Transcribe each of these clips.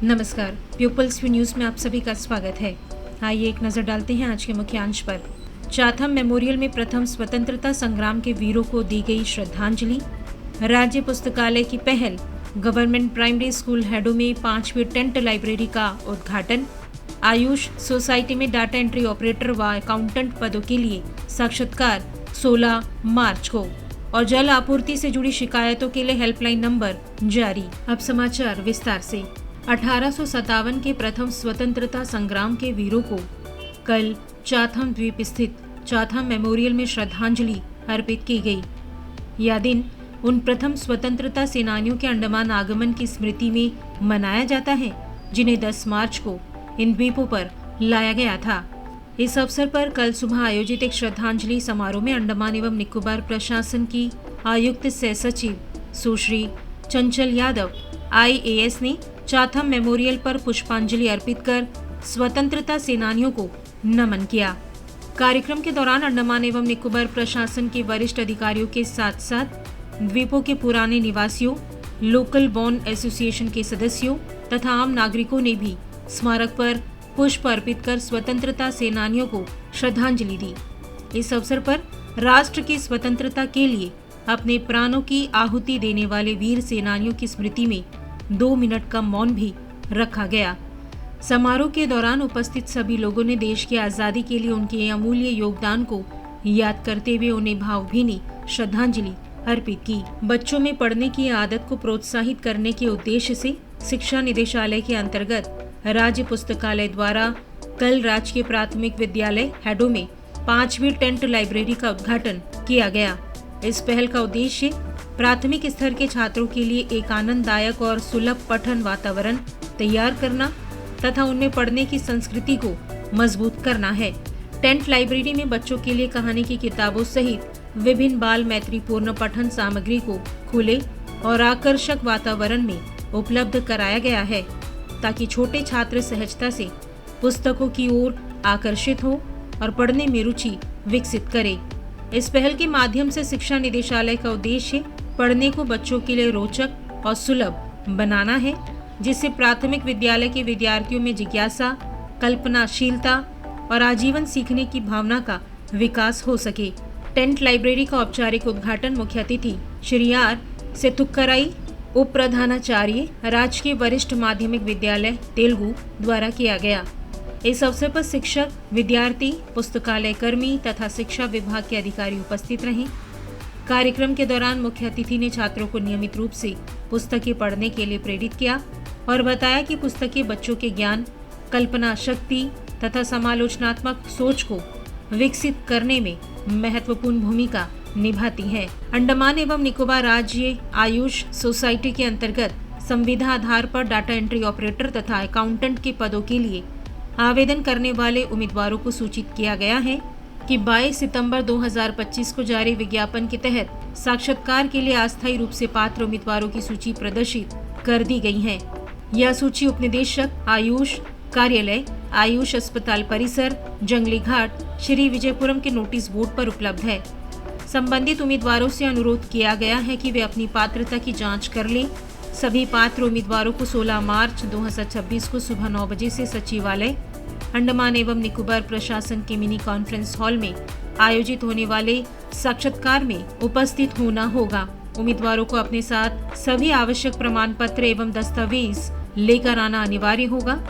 नमस्कार, peoples view news में आप सभी का स्वागत है। आइए एक नजर डालते हैं आज के मुख्यांश पर। चाथम मेमोरियल में प्रथम स्वतंत्रता संग्राम के वीरों को दी गई श्रद्धांजलि। राज्य पुस्तकालय की पहल। गवर्नमेंट प्राइमरी स्कूल हेडो में 5वीं टेंट लाइब्रेरी का उद्घाटन। आयुष सोसाइटी में डाटा एंट्री ऑपरेटर व अकाउंटेंट पदों के लिए साक्षात्कार 16 मार्च को। और जल आपूर्ति से जुड़ी शिकायतों के लिए हेल्पलाइन नंबर जारी। अब समाचार विस्तार से। 1857 के प्रथम स्वतंत्रता संग्राम के वीरों को कल चाथम द्वीप स्थित चाथम मेमोरियल में श्रद्धांजलि अर्पित की गई। यह दिन उन प्रथम स्वतंत्रता सेनानियों के अंडमान आगमन की स्मृति में मनाया जाता है, जिन्हें 10 मार्च को इन द्वीपों पर लाया गया था। इस अवसर पर कल सुबह आयोजित एक श्रद्धांजलि समारोह में अंडमान एवं निकोबार प्रशासन की आयुक्त सह सचिव सुश्री चंचल यादव IAS ने चाथम मेमोरियल पर पुष्पांजलि अर्पित कर स्वतंत्रता सेनानियों को नमन किया। कार्यक्रम के दौरान अंडमान एवं निकोबार प्रशासन के वरिष्ठ अधिकारियों के साथ साथ द्वीपों के पुराने निवासियों, लोकल बॉर्न एसोसिएशन के सदस्यों तथा आम नागरिकों ने भी स्मारक पर पुष्प अर्पित कर स्वतंत्रता सेनानियों को श्रद्धांजलि दी। इस अवसर पर राष्ट्र की स्वतंत्रता के लिए अपने प्राणों की आहुति देने वाले वीर सेनानियों की स्मृति में 2 मिनट का मौन भी रखा गया। समारोह के दौरान उपस्थित सभी लोगों ने देश की आजादी के लिए उनके अमूल्य योगदान को याद करते हुए उन्हें भावभीनी श्रद्धांजलि अर्पित की। बच्चों में पढ़ने की आदत को प्रोत्साहित करने के उद्देश्य से शिक्षा निदेशालय के अंतर्गत राज्य पुस्तकालय द्वारा कल राजकीय प्राथमिक विद्यालय हेडो में 5वीं टेंट लाइब्रेरी का उद्घाटन किया गया। इस पहल का उद्देश्य प्राथमिक स्तर के छात्रों के लिए एक आनंददायक और सुलभ पठन वातावरण तैयार करना तथा उनमें पढ़ने की संस्कृति को मजबूत करना है। टेंट लाइब्रेरी में बच्चों के लिए कहानी की किताबों सहित विभिन्न बाल मैत्रीपूर्ण पठन सामग्री को खुले और आकर्षक वातावरण में उपलब्ध कराया गया है, ताकि छोटे छात्र सहजता से पुस्तकों की ओर आकर्षित हो और पढ़ने में रुचि विकसित करे। इस पहल के माध्यम से शिक्षा निदेशालय का उद्देश्य पढ़ने को बच्चों के लिए रोचक और सुलभ बनाना है, जिससे प्राथमिक विद्यालय के विद्यार्थियों में जिज्ञासा, कल्पनाशीलता और आजीवन सीखने की भावना का विकास हो सके। टेंट लाइब्रेरी का औपचारिक उद्घाटन मुख्य अतिथि श्री आर सेतुक्कराई, उप प्रधानाचार्य राजकीय वरिष्ठ माध्यमिक विद्यालय तेलुगु द्वारा किया गया। इस अवसर पर शिक्षक, विद्यार्थी, पुस्तकालय कर्मी तथा शिक्षा विभाग के अधिकारी उपस्थित रहे। कार्यक्रम के दौरान मुख्य अतिथि ने छात्रों को नियमित रूप से पुस्तकें पढ़ने के लिए प्रेरित किया और बताया कि पुस्तकें बच्चों के ज्ञान, कल्पना शक्ति तथा समालोचनात्मक सोच को विकसित करने में महत्वपूर्ण भूमिका निभाती हैं। अंडमान एवं निकोबार राज्य आयुष सोसाइटी के अंतर्गत संविदा आधार पर डाटा एंट्री ऑपरेटर तथा अकाउंटेंट के पदों के लिए आवेदन करने वाले उम्मीदवारों को सूचित किया गया है कि 22 सितंबर 2025 को जारी विज्ञापन के तहत साक्षात्कार के लिए अस्थायी रूप से पात्र उम्मीदवारों की सूची प्रदर्शित कर दी गई है। यह सूची उपनिदेशक आयुष कार्यालय, आयुष अस्पताल परिसर, जंगली घाट, श्री विजयपुरम के नोटिस बोर्ड पर उपलब्ध है। संबंधित उम्मीदवारों से अनुरोध किया गया है कि वे अपनी पात्रता की जांच कर लें। सभी पात्र उम्मीदवारों को 16 मार्च 2026 को सुबह 9 बजे से सचिवालय अंडमान एवं निकोबार प्रशासन के मिनी कॉन्फ्रेंस हॉल में आयोजित होने वाले साक्षात्कार में उपस्थित होना होगा। उम्मीदवारों को अपने साथ सभी आवश्यक प्रमाण पत्र एवं दस्तावेज लेकर आना अनिवार्य होगा।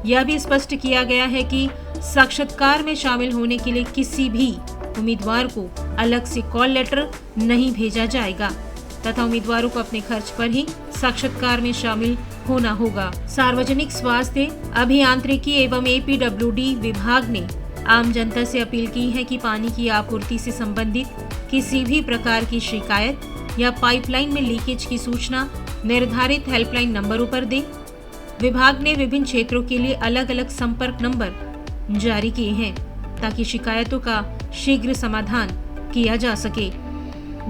यह भी स्पष्ट किया गया है कि साक्षात्कार में शामिल होने के लिए किसी भी उम्मीदवार को अलग से कॉल लेटर नहीं भेजा जाएगा तथा उम्मीदवारों को अपने खर्च पर ही साक्षात्कार में शामिल होना होगा। सार्वजनिक स्वास्थ्य अभियांत्रिकी एवं APWD विभाग ने आम जनता से अपील की है कि पानी की आपूर्ति से संबंधित किसी भी प्रकार की शिकायत या पाइपलाइन में लीकेज की सूचना निर्धारित हेल्पलाइन नंबरों पर दें। विभाग ने विभिन्न क्षेत्रों के लिए अलग अलग संपर्क नंबर जारी किए हैं, ताकि शिकायतों का शीघ्र समाधान किया जा सके।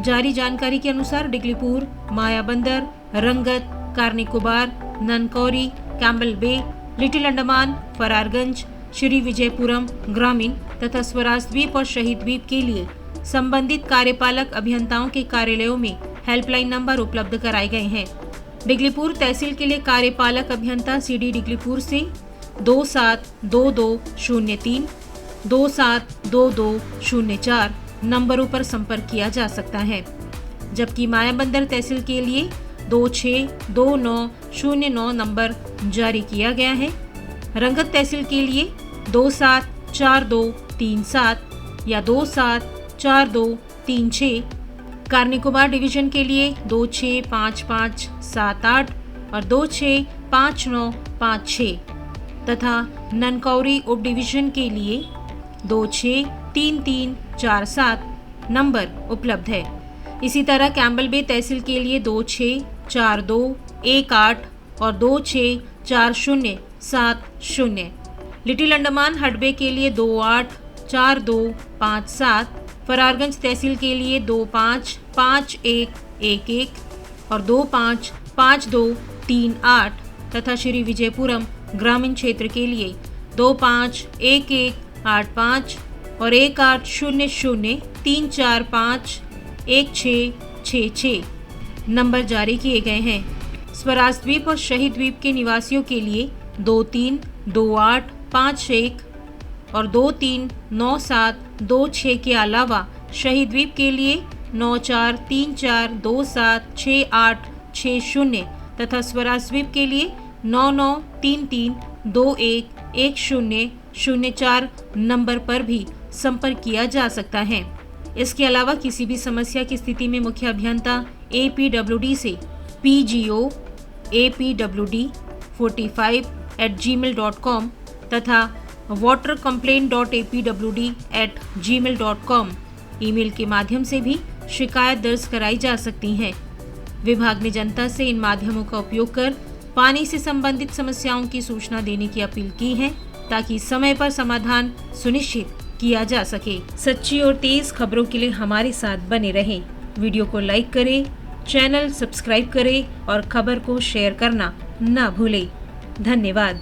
जारी जानकारी के अनुसार डिगलीपुर, मायाबंदर, रंगत, कारनिकोबार, ननकौरी, कैम्बल बे, लिटिल अंडमान, फरारगंज, श्री विजयपुरम ग्रामीण तथा स्वराज द्वीप और शहीद द्वीप के लिए संबंधित कार्यपालक अभियंताओं के कार्यालयों में हेल्पलाइन नंबर उपलब्ध कराए गए हैं। डिगलीपुर तहसील के लिए कार्यपालक अभियंता सीडी डिगलीपुर से 272203 272204 नंबरों पर संपर्क किया जा सकता है, जबकि मायाबंदर तहसील के लिए 262909 नंबर जारी किया गया है। रंगत तहसील के लिए 274237 या 274236, कारनिकोबार डिवीजन के लिए 265578 और 265956 तथा ननकौरी उप डिवीजन के लिए 263347 नंबर उपलब्ध है। इसी तरह कैम्बल बे तहसील के लिए 264218 और 264070, लिटिल अंडमान हडबे के लिए 284257, फरारगंज तहसील के लिए 255111 और 255238 तथा श्री विजयपुरम ग्रामीण क्षेत्र के लिए 251185 और 1800345166 नंबर जारी किए गए हैं। स्वराज द्वीप और शहीद द्वीप के निवासियों के लिए 232851 और 239726 के अलावा शहीद द्वीप के लिए 9434276860 तथा स्वराज द्वीप के लिए 9933211004 नंबर पर भी संपर्क किया जा सकता है। इसके अलावा किसी भी समस्या की स्थिति में मुख्य अभियंता APWD से pgopapwd45@gmail.com तथा watercomplaint.apwd@gmail.com ईमेल के माध्यम से भी शिकायत दर्ज कराई जा सकती हैं। विभाग ने जनता से इन माध्यमों का उपयोग कर पानी से संबंधित समस्याओं की सूचना देने की अपील की है, ताकि समय पर समाधान सुनिश्चित किया जा सके। सच्ची और तेज खबरों के लिए हमारे साथ बने रहें। वीडियो को लाइक करें, चैनल सब्सक्राइब करें और खबर को शेयर करना ना भूलें। धन्यवाद।